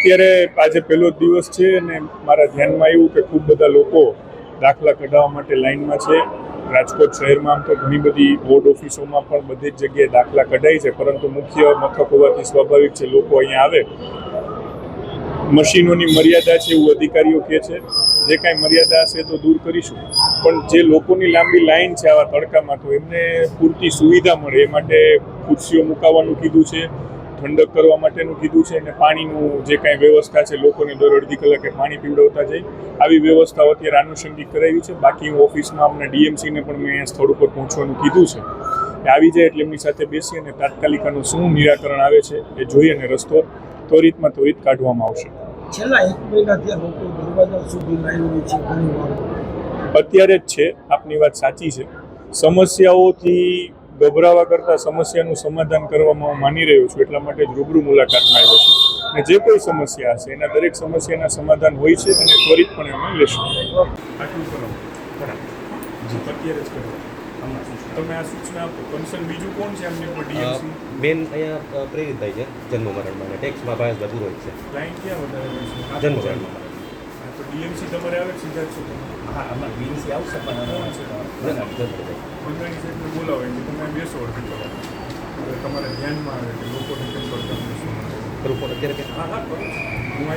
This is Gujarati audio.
અત્યારે આજે પહેલો જ દિવસ છે અને મારા ધ્યાનમાં આવ્યું કે ખૂબ બધા લોકો દાખલા કઢાવવા માટે લાઇનમાં છે. રાજકોટ શહેરમાં આમ તો ઘણી બધી બોર્ડ ઓફિસોમાં પણ બધી જ જગ્યાએ દાખલા કઢાય છે, પરંતુ મુખ્ય મથક હોવાથી સ્વાભાવિક છે લોકો અહીંયા આવે. મશીનોની મર્યાદા છે એવું અધિકારીઓ કહે છે. જે કાંઈ મર્યાદા હશે તો દૂર કરીશું, પણ જે લોકોની લાંબી લાઈન છે આવા તડકામાં, તો એમને પૂરતી સુવિધા મળે એ માટે ખુરશીઓ મુકાવવાનું કીધું છે, ઠંડક કરવા માટેનું કીધું છે, અને પાણીનું જે કાંઈ વ્યવસ્થા છે લોકોને દર અડધી કલાકે પાણી પીવડાવતા જાય આવી વ્યવસ્થાઓ અત્યારે આનુષંગિક કરાવી છે. બાકી ઓફિસમાં અમને ડીએમસીને પણ મેં અહીંયા સ્થળ ઉપર પહોંચવાનું કીધું છે. આવી જાય એટલે એમની સાથે બેસી અને તાત્કાલિક આનું શું નિરાકરણ આવે છે એ જોઈ અને રસ્તો ત્વરિતમાં ત્વરિત કાઢવામાં આવશે. છેલ્લા 1 મહિનાથી આ લોકો દરવાજા સુધી લાવી છે ઘણી વાર. અત્યારે જ છે, આપની વાત સાચી છે. સમસ્યાઓથી ગભરાવા કરતાં સમસ્યાનું સમાધાન કરવામાં હું માની રહ્યો છું, એટલા માટે જ રૂબરૂ મુલાકાતમાં આવ્યો છું. અને જે કોઈ સમસ્યા હશે એના દરેક સમસ્યાના સમાધાન હોય છે અને ત્વરિતપણે અમે લેશું. આટલું કરો અત્યારે જ કરો. તમે આ સૂચના આપો. કન્સર્ન બીજું કોણ છે એમને પર ડીએમસી? બેન અહીંયા પ્રેરિતભાઈ છે જન્મ મરણમાં, ટેક્સમાં ભાવેશભાઈ પુરોહિત છે. ક્લાયન્ટ ક્યાં વધારે છે? જન્મ મરણમાં. તો ડીએમસી તમારે આવે સીધા જ છો તમે? હા, આમાં બીએમસી આવશે પણ મંત્રાણી સાહેબને બોલાવો એટલે તમે બેસો અડધી કલાક. તમારા ધ્યાનમાં આવે કે લોકોને કેમ કરતા શું અત્યારે હા કરો. હું